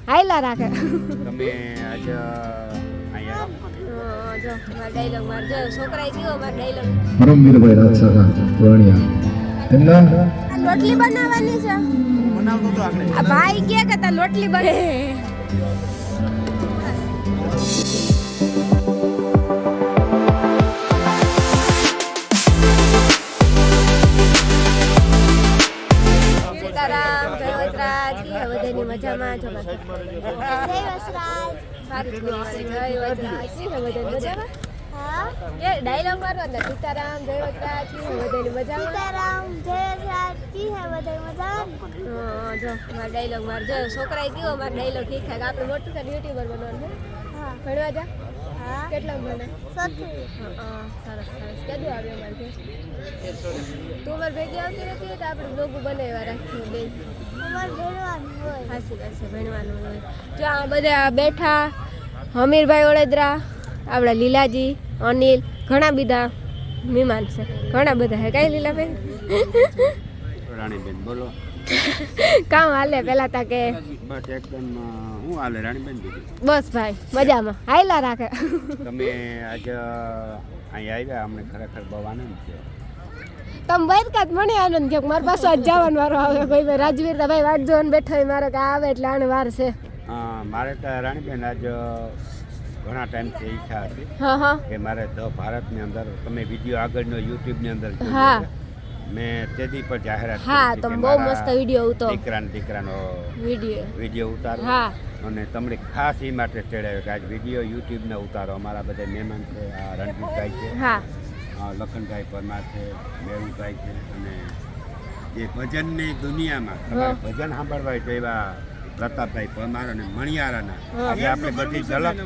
હાયલા રાખે. તમે આજ અહીંયા જો મારો ડાયલોગ માર જો છોકરાએ કીધો મારો ડાયલોગ પરમવીરભાઈ રાજસાગર વરણિયા એમના લોટલી બનાવવાની છે. બનાવતો તો આપણે આ ભાઈ કે તા લોટલી બને. સીતારામ જય વજરાજ કે બધાની મજામાં જો જય વજરાજ સારી જય વજરાજ કે બધાની મજામાં. ये डायलॉग मारो ना सीताराम जय वજરાજ की बधाई मजा सीताराम जय वજરાજ की है बधाई मजा जो मार डायलॉग मार जो છોકરાએ કીધો માર ડાયલોગ ઠીક છે આપણે મોટું છે યુટ્યુબર બનવાનું છે. હા ભણવા જા. હા કેટલા ભણે? 7. હા સરસ સરસ કેદું આવ્યો માર કે તું માર ભેગી આવતી રહેતી તો આપણે બ્લોગ બનાવવા રાખીએ બે અમાર ભણવાનું હોય. હાસી વાત છે ભણવાનું હોય. જો આ બધા બેઠા હમીરભાઈ ઓળેદરા આપણા લીલાજી અનિલ ઘણા બધા મહેમાન છે ઘણા બધા હે કઈ લીલાબેન રાણીબેન બોલો કામ હાલે પેલા તા કે બસ એકદમ હું હાલે રાણીબેન દીદી બસ ભાઈ મજામાં હાયલા રાખે. તમે આજ અહીંયા આવ્યા અમને ખરેખર બહુ આનંદ છે. તમે બરકાત મને આનંદ થયો મારા પાસે આજ જવાનો વારો આવે ભાઈ રાજવીર ભાઈ વાટ જોઈને બેઠો હોય મારે કે આવે એટલે આને વાર છે. મારે તો રાણીબેન આજ ઘણા ટાઈમથી ઈચ્છા હતી હા હા કે મારે ધ ભારતની અંદર તમે વિડીયો આગળનો યુટ્યુબની અંદર હા મેં તેદી પર જાહેરાત હા કરી તમે બહુ મસ્ત વિડીયો ઉતો દીકરાનો વિડીયો ઉતારો હા અને તમને ખાસ એ માટે ચડાવ્યો કે આજ વિડીયો યુટ્યુબના ઉતારો અમારા બધા મહેમાન છે આ રણજીતભાઈ છે હા લખનભાઈ પરમાર છે મેરુભાઈ છે અને જે ભજનની દુનિયામાં તમારે ભજન સાંભળવા હોય તો એવા પ્રતાપભાઈ પરમાર અને મણિયારાના આજે આપણે બધી ઝલક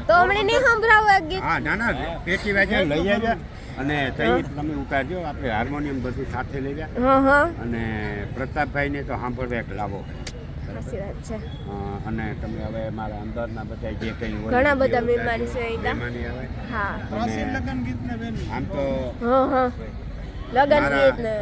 તો હમણે નહીં સંભળાવો એક ગીત. હા ના ના પેટી વાગે લઈ આવ્યા અને તઈ તમે ઉતારજો આપણે હાર્મોનિયમ બધું સાથે લઈ ગયા હા હા અને પ્રતાપભાઈને તો સાંભળવા એક લાવો સાચી વાત છે. અને તમે હવે મારા અંદરના બધા જે કંઈ હોય ઘણા બધા મહેમાન છે અહીંના. મહેમાની આવે હા આમ તો હા હા લગન મારા- ગીત ને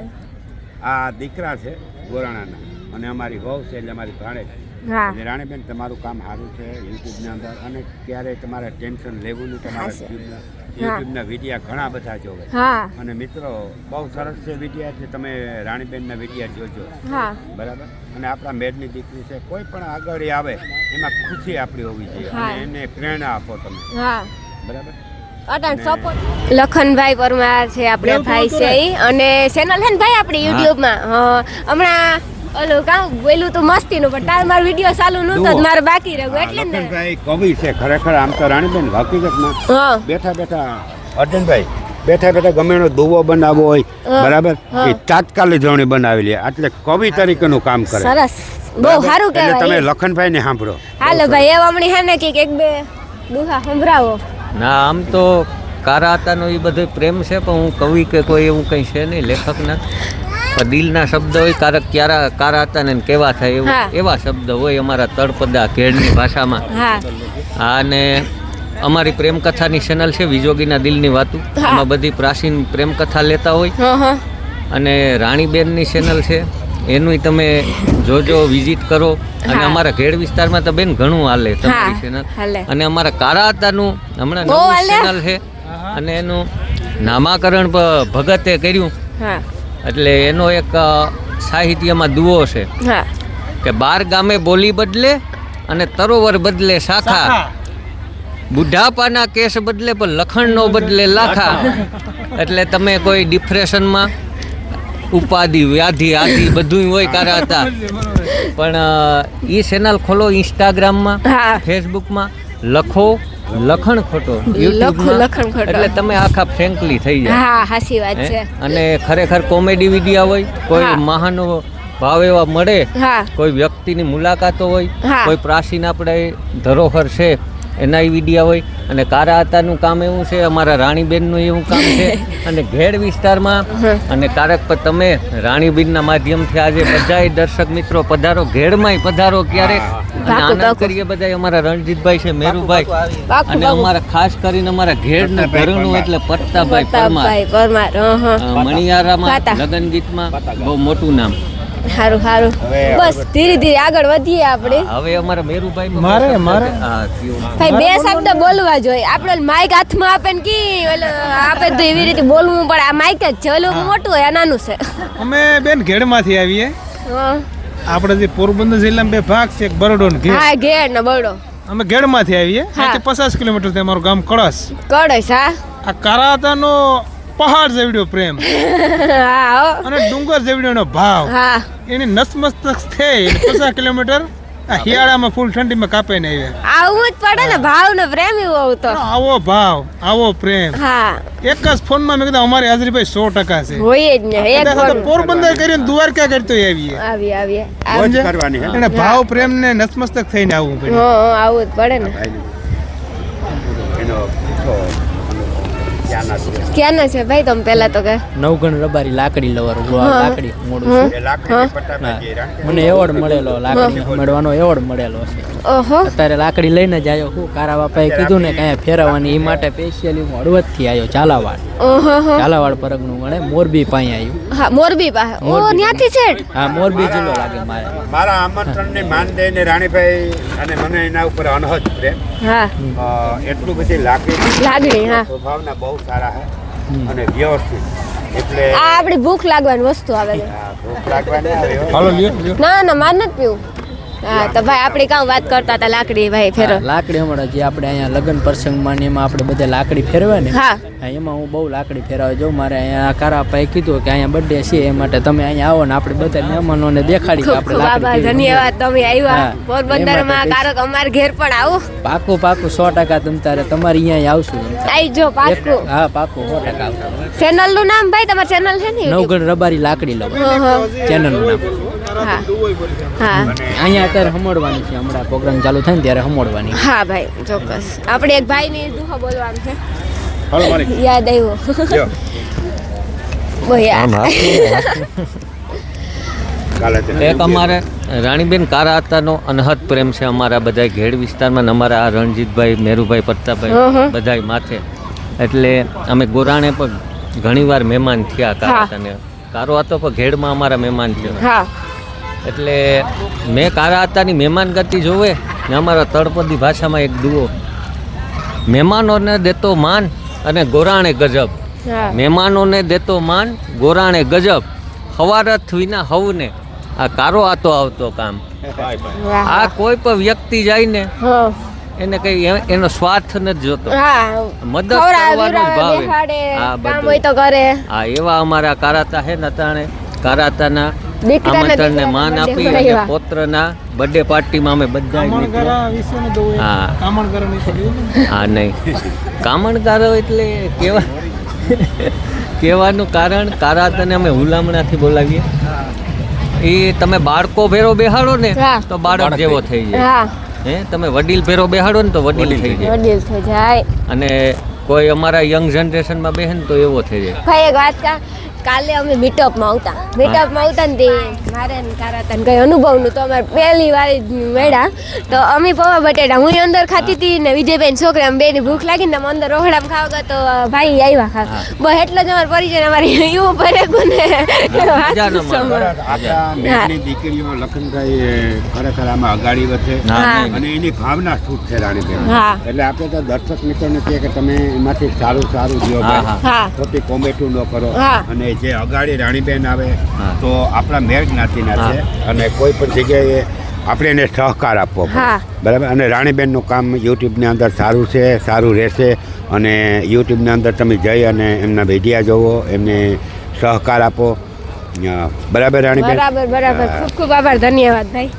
આ દીકરા છે ગોરાણાના અને અમારી વહુ છે એટલે અમારી ભાણેજ હા એટલે રાણીબેન તમારું કામ સારું છે યુટ્યુબની અંદર અને ક્યારેય તમારે ટેન્શન લેવું નહીં તમારા યુટ્યુબના વિડીયા ઘણા બધા જોવે હા અને મિત્રો બહુ સરસ છે વિડીયા છે તમે રાણીબેનના વિડીયા જોજો હા બરાબર અને આપણા મેડની દીકરી છે કોઈ પણ આગળ આવે એમાં ખુશી આપણી હોવી જોઈએ હા. અને એને પ્રેરણા આપો તમે હા બરાબર અટાણ સપોર્ટ લખનભાઈ પરમાર છે આપણે ભાઈ છે ઈ અને ચેનલ છે ને ભાઈ આપણી યુટ્યુબમાં હમણાં ઓલું કામ બોલું તો મસ્તીનું પણ તાર મારો વિડિયો ચાલુ નહોતો જ મારે બાકી રહ્યું એટલે જ ને લખનભાઈ કવિ છે ખરેખર આમ તો રાણીબેન હકીકતમાં હા બેઠા બેઠા અર્જુનભાઈ બેઠા બેઠા ગમે એનો દુવો બનાવવો હોય બરાબર એ તાત્કાલિક જોણી બનાવી લે એટલે કવિ તરીકેનું કામ કરે સરસ બહુ સારું એટલે તમે કહેવાય લખનભાઈને સાંભળો હાલો ભાઈ એવા હમણાં હે ને કે એક બે દુહા સંભળાવો ના આમ તો કારા હતાનો એ બધો પ્રેમ છે પણ હું કવિ કે કોઈ એવું કંઈ છે નહીં લેખક નથી પણ દિલના શબ્દ હોય કારા હતા ને કેવા થાય એવું હા. એવા શબ્દ હોય અમારા તળપદા ઘેડની ભાષામાં હા અને અમારી પ્રેમકથાની ચેનલ છે વિજોગીના દિલની વાતું હા. એમાં બધી પ્રાચીન પ્રેમકથા લેતા હોય હા હા અને રાણીબેનની ચેનલ છે એનું તમે જોજો વિઝિટ કરો અને હા. અમારા ઘેડ વિસ્તારમાં તો બેન ઘણું હાલે તમારી હા, ચેનલ હાલે. અને અમારા કારા હતાનું હમણાં બહુ નવું હાલે. ચેનલ છે અને એનું નામાકરણ ભગતે કર્યું હા એટલે એનો એક સાહિત્યમાં દુઓ છે હા કે 12 ગામે બોલી બદલે અને તરોવર બદલે શાખા બુઢાપાના કેસ બદલે પણ લખણનો બદલે લાખા એટલે તમે કોઈ ડિપ્રેશનમાં ઉપાધિ વ્યાધિ આદિ બધું હોય કારા હતા પણ એ ચેનલ ખોલો ઇન્સ્ટાગ્રામમાં હા ફેસબુકમાં લખો લખણ ખોટો લખો યુટ્યુબમાં લખણ ખોટો. એટલે તમે આખા ફ્રેન્કલી થઈ જાય હા હાસી વાત હે? છે અને ખરેખર કોમેડી વિડીયો હોય કોઈ હા. મહાનો ભાવ એવા મળે હા કોઈ વ્યક્તિની મુલાકાતો હોય હા. કોઈ પ્રાચીન આપણે ધરોહર છે એના વિડીયા હોય અને કારા હતાનું કામ એવું છે અમારા રાણીબેનનું એવું કામ છે અને ઘેડ વિસ્તારમાં અને કારક પર તમે રાણીબેનના માધ્યમથી આજે બધાય દર્શક મિત્રો પધારો ઘેડમાંય પધારો ક્યારેક અને પાકું, આનંદ પાકું. કરીએ બધા અમારા રણજીતભાઈ છે મેરુભાઈ પાકું, અને પાકું. અમારા ખાસ કરીને અમારા ઘેડના ઘરનું એટલે પત્તાભાઈ પરમાર પ્રતાપભાઈ પરમાર હા હા મણિયારામાં પાતા. લગન ગીતમાં બહુ મોટું નામ સારું સારું બસ ધીરે ધીરે આગળ વધીએ આપણે હવે અમારા મેરુભાઈ મારે હા કયો ભાઈ બે શબ્દ બોલવા જોઈએ આપણે માઇક હાથમાં આપે ને કી ઓલો આપે તો એવી રીતે બોલવું પડે આ માઇક જ છે ઓલું મોટું હોય આ નાનું છે અમે બેન ઘેડમાંથી આવીએ. હા આપણે જે પોરબંદર જિલ્લામાં બે ભાગ છે, એક બરોડો ને ઘેડ. હા ઘેર ને બળો અમે ઘેડમાંથી આવીએ. હા. અહીંથી 50 કિલોમીટર છે અમારું ગામ કળશ. કડસ હા આ કારાતાનો પહાડ જેવડો પ્રેમ હા હો. અને ડુંગર જેવડોનો ભાવ હા એની નસમસ્તક થઈ 50 કિલોમીટર આ હિયાળામાં ફૂલ ઠંડીમાં કાપીને આવ્યા. આવું જ પડે ને ભાવ ને પ્રેમ એવું હોવું તો આવો ભાવ, આવો પ્રેમ. હા એક જ ફોનમાં મેં કીધું અમારી હાજરી ભાઈ 100% છે. હોય જ ને એક કદાચ તો પોરબંદર કરીને દ્વારકા કરતો આવીએ. આવીએ મોજ કરવાની હે એને ભાવ પ્રેમ ને નતમસ્તક થઈને આવવું પડે. હા આવું જ પડે ને એનો પૂછો ક્યાંના છે ક્યાંના છે ભાઈ તમે પહેલા તો કે નવગણ રબારી લાકડી લવર હા. લાકડી મોડું છું. એ લાકડી પટ્ટા જે રાંકે મને એવોર્ડ મળેલો લાકડી મળવાનો એવોર્ડ મળેલો છે. ઓહો અત્યારે લાકડી લઈને જ આવ્યો હું કારા બાપાએ કીધું ને કાંઈ ફેરવવાની એ માટે સ્પેશિયલી હું હળવદથી આવ્યો ઝાલાવાડ. ઓહો ઝાલાવાડ પરગનું મળે મોરબી પાસે આવ્યું. હા મોરબી પાસે ઓ મોરબી. ત્યાંથી છે હા મોરબી જિલ્લો લાગે મારે. મારા આમંત્રણને માન દઈને રાણીભાઈ અને મને એના ઉપર અનહદ પ્રેમ હા એટલું બધી લાગણી લાગણી હા સ્વભાવના બહુ સારા છે અને વ્યવસ્થિત એટલે આ આપણી ભૂખ લાગવાની વસ્તુ આવે છે ભૂખ લાગવાની આવે હો. હાલો લ્યો લ્યો. ના ના માર નથી પીવું હા તો ભાઈ આપણે કામ વાત કરતા હતા લાકડી ભાઈ ફેરો હા, લાકડી હમણાં જે આપણે અહીંયા લગ્ન પ્રસંગમાં ને એમાં આપણે બધે લાકડી ફેરવે ને હા હા, એમાં હું બહુ લાકડી ફેરવે જો મારે અહીંયા કારાપાએ કીધું કે અહીંયા બર્થડે છે એ માટે તમે અહીંયા આવો ને આપણે બધા મહેમાનોને દેખાડી કે ખૂબ આપણે ખૂબ આભાર લાકડી ફેરવી. ધન્યવાદ તમે આવ્યા હા, પોરબંદરમાં એમાં કારક અમાર ઘેર પણ આવો પાકું પાકું 100% તમ તારે તમારે અહીંયા આવશું. આવી જો પાકું હા પાકું 100% આવશું. ચેનલ નું નામ ભાઈ તમારી ચેનલ છે ને YouTube? નવગણ રબારી લાકડી લવ હા હા ચેનલનું નામ. હા હા અહીંયા અત્યારે હમોડવાની છે, હમણાં પ્રોગ્રામ ચાલુ થાય ને ત્યારે હમોડવાની. હા ભાઈ ચોક્કસ આપણે એક ભાઈની દુહા બોલવાનું છે હાલો માલિક યાદ આવ્યો લ્યો. બોયા કાલે તેને એક અમારે રાણીબેન કારાતાનો અનહદ પ્રેમ છે અમારા બધા ઘેડ વિસ્તારમાં ને અમારા આ રણજીતભાઈ મેરુભાઈ પ્રતાપભાઈ બધા માથે એટલે અમે ગોરાણે પણ ઘણીવાર મહેમાન થયા કારાતાને કારો હતો પણ ઘેડમાં અમારા મહેમાન થયો હા એટલે મેં કારાતાની મહેમાન ગતિ જોવે ને અમારા તળપદી ભાષામાં એક દુઓ મહેમાનોને દેતો માન અને ગોરાણે ગજબ હા મહેમાનોને દેતો માન ગોરાણે ગજબ હવારથ વિના હવને આ કારો આતો આવતો કામ વાહ. આ કોઈ પણ વ્યક્તિ જાય ને હા એને કઈ એનો સ્વાર્થ નથી જોતો હા મદદ ખવડાવે, કરવાનો જ ભાવે બેહાડે, આ કામ બધું. હોય તો કરે આ એવા અમારા કારાતા હે ને અટાણે કારાતાના દીકરાના આમંત્રણને માન દીકરાના આપી birthday અને એવા. પોત્રના બર્થડે પાર્ટીમાં અમે બધા કામણગારા વિશેનું તો હોય. હા. કામણગારાની તો જોયું ને. હા નહીં કામણકારો એટલે કેવા કહેવાનું કારણ કારાતાને અમે હુલામણાથી બોલાવીએ એ તમે બાળકો ભેરો બેહાડો ને હા. તો બાળક જેવો થઈ જાય હા હે તમે વડીલ ભેરો બેહાડો ને તો વડીલ થઈ જાય વડીલ થઈ જાય અને કોઈ અમારા યંગ જનરેશનમાં બેહે ને તો એવો થઈ જાય ભાઈ એક વાત કાલે અમે મીટઅપમાં આવતા ને તે મારે ને કારાતા કઈ અનુભવનું તો અમારે પહેલી વાર જ મળ્યા તો અમે પૌવા બટેટા હું અંદર ખાતી હતી ને વિજયભાઈ છોકરા અમે બેની ભૂખ લાગી ને અમે અંદર રોહડામાં ખાવા ગયા તો ભાઈ આવ્યા ખાવા બસ એટલે જ અમારો પરિચય અમારી એવું ભરે ને મજાનો માહોલ. આપણા મેઘની દીકરીઓ લખનભાઈ ખરેખર આમાં અગાડી વધે હા, હા. નહીં. અને એની ભાવના શું છે રાણીબેન હા. એટલે આપણે તો દર્શક મિત્રોને કહીએ કે તમે એમાંથી સારું સારું જો હા, હા. હા ખોટી કોમેન્ટો ન કરો હા. અને જે અગાડી રાણીબેન આવે હા. તો આપણા મેળ જ્ઞાતિના છે અને કોઈ પણ જગ્યાએ આપણે એને સહકાર આપવો પડે. હા. બરાબર અને રાણીબેનનું કામ યુટ્યુબની અંદર સારું છે, સારું રહેશે અને યુટ્યુબની અંદર તમે જઈ અને એમના વિડીયા જોવો એમને સહકાર આપો બરાબર રાણીબેન બરાબર ખૂબ ખૂબ આભાર ધન્યવાદ ભાઈ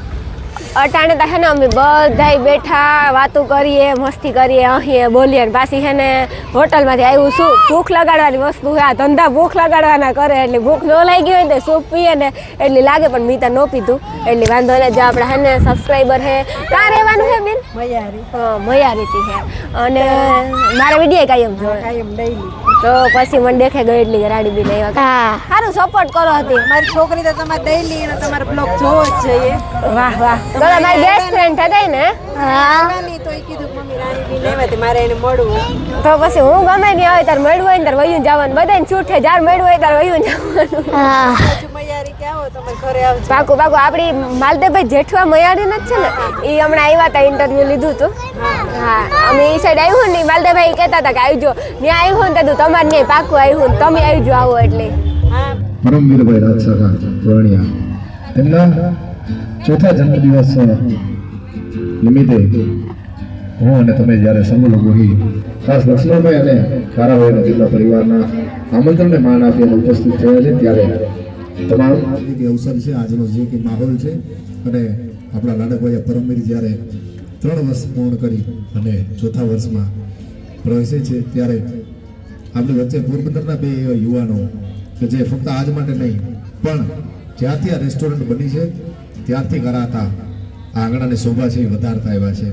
અટાણે તો હે ને અમે બધાય બેઠા વાતો કરીએ મસ્તી કરીએ અહીં બોલીએ ને પાછી હે ને હોટલમાંથી આવ્યું શું ભૂખ લગાડવાની વસ્તુ છે આ ધંધા ભૂખ લગાડવાના કરે એટલે ભૂખ ન લાગી હોય ને તો સૂપ પીએ ને એટલી લાગે પણ મીતા ન પીધું એટલે વાંધો ને જો આપણે હે ને સબસ્ક્રાઈબર છે ક્યાં રહેવાનું છે બેન હા મયારીથી છે અને મારા વિડીયો કાયમ જોવે તો પછી મને દેખે ગઈ એટલી રાડી બી લઈ હા સારું સપોર્ટ કરો હતી મારી છોકરી તો તમારે ડેઈલી અને તમારો બ્લોગ જોવો જ જોઈએ. વાહ વાહ તો મારી બેસ્ટ ફ્રેન્ડ થતા ને હા આવવાની તો એ કીધું કે મમ્મી રાણી લેવા તે મારે એને મળવું. તો પછી હું ગમે નહીં આવે તાર મળવું હોય ને તાર વયું જવાનું બધાને છૂટ છે જાર મળવું હોય તાર વયું જવાનું હા પાછું મૈયારી કે આવો તમે ઘરે આવજો. પાકું પાકું. આપણી માલદેવભાઈ જેઠવા મયાડી નથી છે ને, એ હમણાં આવ્યા હતા, ઇન્ટરવ્યુ લીધું હતું. હા, અમે એ સાઈડ આવ્યું ને, માલદેવભાઈ કહેતા હતા કે આવજો. ત્યાં આવ્યું ને તો તમારે નહીં પાકું આવ્યું ને તમે આવજો આવો એટલે. પરમવીરભાઈ રાજસાગા વરણિયા તેમના ચોથા જન્મદિવસ નિમિત્તે હું અને તમે જ્યારે સમૂહ લોકો ખાસ લક્ષ્મણભાઈ અને કારાભાઈના જિલ્લા પરિવારના આમંત્રણને માન આપીને ઉપસ્થિત થયા છે, ત્યારે તમામ જે અવસર છે, આજનો જે કે માહોલ છે, અને આપણા લાડકભાઈ પરમવીર જ્યારે 3 વર્ષ પૂર્ણ કરી અને ચોથા વર્ષમાં પ્રવેશે છે, ત્યારે આપણી વચ્ચે પોરબંદરના 2 એવા યુવાનો કે જે ફક્ત આજ માટે નહીં પણ જ્યારથી આ રેસ્ટોરન્ટ બની છે ત્યારથી કરાતા આંગણાની શોભા છે એ વધારતા આવ્યા છે.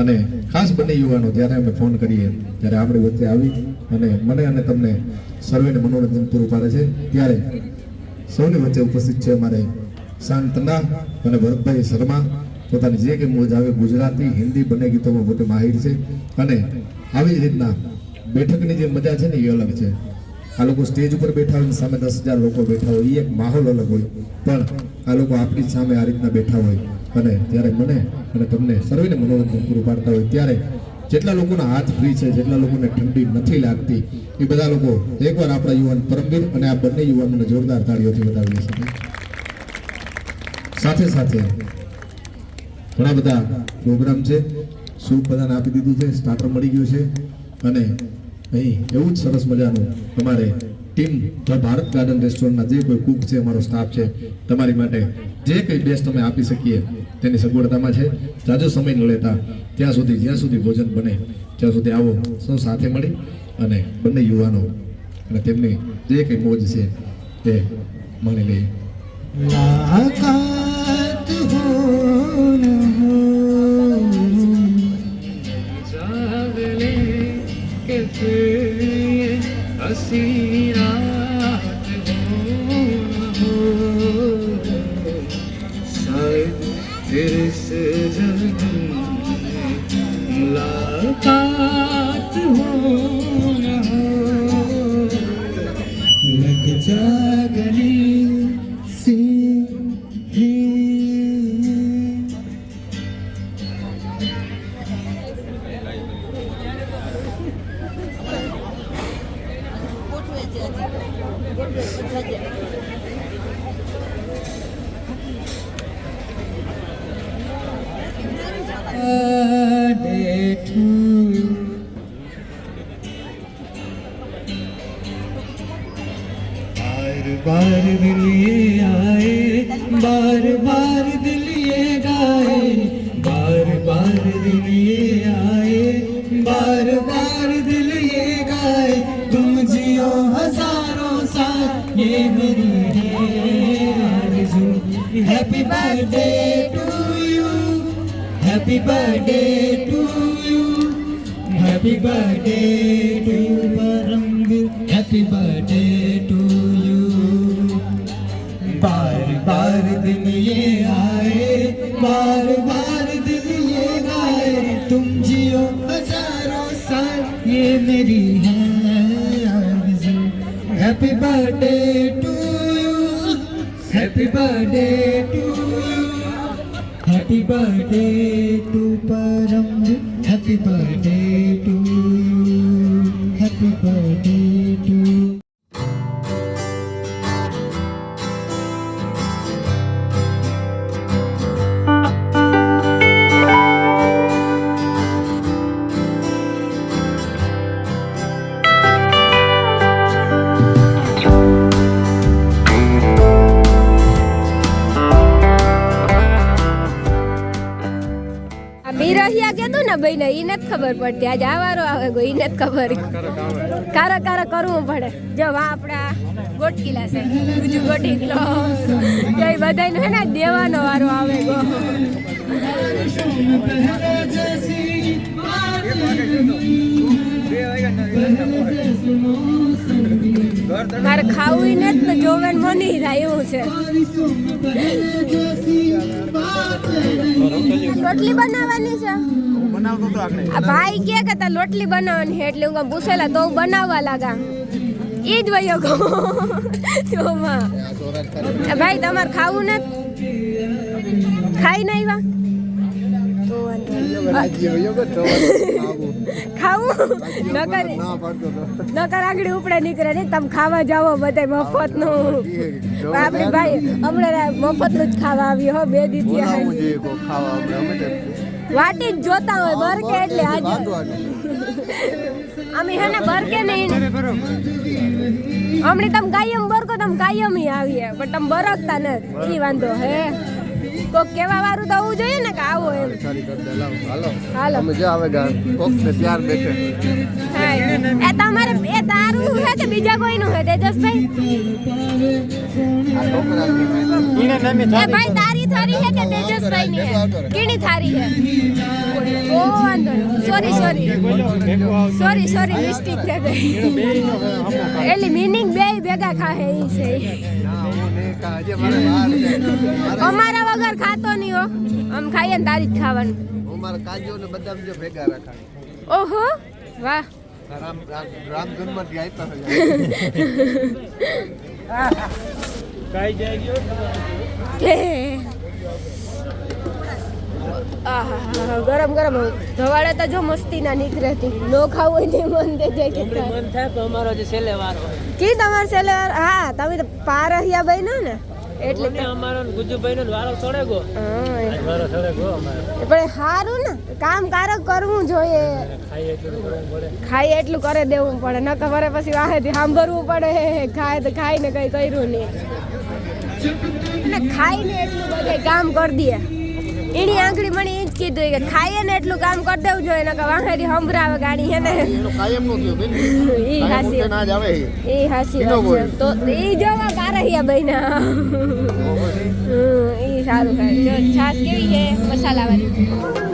અને ખાસ બંને યુવાનો જ્યારે અમે ફોન કરીએ ત્યારે આપણી વચ્ચે આવી અને મને અને તમને સર્વેને મનોરંજન પૂરું પાડે છે, ત્યારે સૌની વચ્ચે ઉપસ્થિત છે અમારે શાંત તંડા અને ભરતભાઈ શર્મા. પોતાની જે કે મોજ આવે ગુજરાતી હિન્દી બંને ગીતોમાં પોતે માહિર છે, અને આવી જ રીતના બેઠકની જે મજા છે ને એ અલગ છે. આ લોકો સ્ટેજ ઉપર બેઠા હોય, સામે 10,000 લોકો બેઠા હોય, એ એક માહોલ અલગ હોય, પણ આ લોકો આપણી સામે આ રીતના બેઠા હોય અને ત્યારે મને અને તમને સર્વેને મનોરંજન પૂરું પાડતા હોય, ત્યારે જેટલા લોકોના હાથ ફ્રી છે, જેટલા લોકોને ઠંડી નથી લાગતી, એ બધા લોકો એકવાર આપણા યુવાન પરમવીર અને આ બંને યુવાનોને જોરદાર તાળીઓથી વધાવી શકે. સાથે સાથે ઘણા બધા પ્રોગ્રામ છે, સૂપ બધાને આપી દીધું છે, સ્ટાર્ટર મળી ગયું છે, અને અહીં એવું જ સરસ મજાનું અમારે ટીમ ધ ભારત ગાર્ડન રેસ્ટોરન્ટના જે કોઈ કુક છે, અમારો સ્ટાફ છે, તમારી માટે જે કંઈ બેસ્ટ અમે આપી શકીએ તેની સગવડતામાં છે. જાજો સમય ન લેતા જ્યાં સુધી ભોજન બને ત્યાં સુધી આવો, સૌ સાથે મળી અને બંને યુવાનો અને તેમની જે કંઈ મોજ છે તે માણી લઈએ. बार दिल ये आए, बार बार दिल ये गाए, बार बार दिल ये आए, बार बार दिल ये गाए, तुम जियो हजारों साल ये मेरी है आरज़ू. Happy birthday to you, happy birthday to you, happy birthday to Paramvir, happy birthday to you. बार बार दिन ये आए, बार बार दिन ये गाए, तुम जियो हजारों साल ये मेरी है आरज़ू. Happy birthday to you, happy birthday to you, happy birthday to Paramvir, happy birthday to you, happy birthday to. બિરહિયા કહેતું ને ભાઈ ને ઈ નથી ખબર પડતી, આજે આવારો આવે ગો ઈ નથી ખબર. કારા કારા કરવું પડે. જો વા આપણા ગોટકીલા છે, બીજું ગોટીલો કઈ બધાને હે ને દેવાનો વારો આવે ગો. મારે ખાવું નથી ને જોવે મની થાય એવું છે. રોટલી બનાવવાની છે આ ભાઈ કે તાર રોટલી બનાવવાની છે એટલે હું પૂછેલા તો હું બનાવવા લાગા. ઈ જ વયો ગો જોમાં ભાઈ તમારે ખાવું ને ખાઈ નહીં વા ખાવું નકર આગળ ઉપડે નીકળે ને તમે ખાવા જાઓ બધા મફત નું આપડે ભાઈ હમણાં મફત નું જ ખાવા આવ્યો હો 2 દી વાટી જ જોતા હોય બરકે એટલે આજે અમે હે ને બરકે નહીં હમણે તમે કાયમ બરકો તમે કાયમ આવીએ પણ તમે બરકતા નથી ઈ વાંધો હે કોક કેવા વાળું તો હોવું જોઈએ ને કે આવો એમ હાલો મજા આવે ગા કોક ને ત્યાર બેઠે એ તમારે એ તારું હે કે બીજા કોઈનું હે તેજસભાઈ એ ભાઈ તારી થારી હે કે તેજસભાઈ ની હે કેની થારી હે ઓ વાંધો સોરી મિસ્ટેક થઈ ગઈ એટલે મીનિંગ બે ભેગા ખાહે ઈ છે અમારા વગર ખાતો નહીં હો આમ ખાઈએ ને તારી જ ખાવાનું અમારા કાજુ ને બદામ જો ભેગા રાખાય ઓહો વાહ રામ જન્મથી આપ્યા કાઈ જાય ગયો ગરમ ગરમ ધવાડે તો જો મસ્તી ના નીકળેતી નો ખાવું હોય તે મન દે જાય કે મન થાય તો અમારો જે છેલ્લે વારો કી તમાર છેલ્લે હા તમે તો પારહિયા બન્યો ને એટલે અમારો ગુજુભાઈ નો વારો છોડે ગો વારો છોડે ગો અમારો પણ સારું ને કામ કારક કરવું જોઈએ ખાઈ એટલું કરે દેવું પડે ન ખબર પછી વાહેથી સાંભળવું પડે ખાય તો ખાઈ ને કઈ કર્યું નહીં અને ખાઈને એટલું બધે કામ કરી દે એની આંગળી મને એ જ કીધું કે ખાઈએ ને એટલું કામ કરી દેવું જોઈએ ને કે વાહેથી સંભળાવે ગાડી હે ને કાયમ નો થયો બેન ઈ હાસી ના જ આવે ઈ હાસી તો ઈ જોવા કારહિયા બઈના ઈ સારું ખાય જો છાશ કેવી છે મસાલા વાળી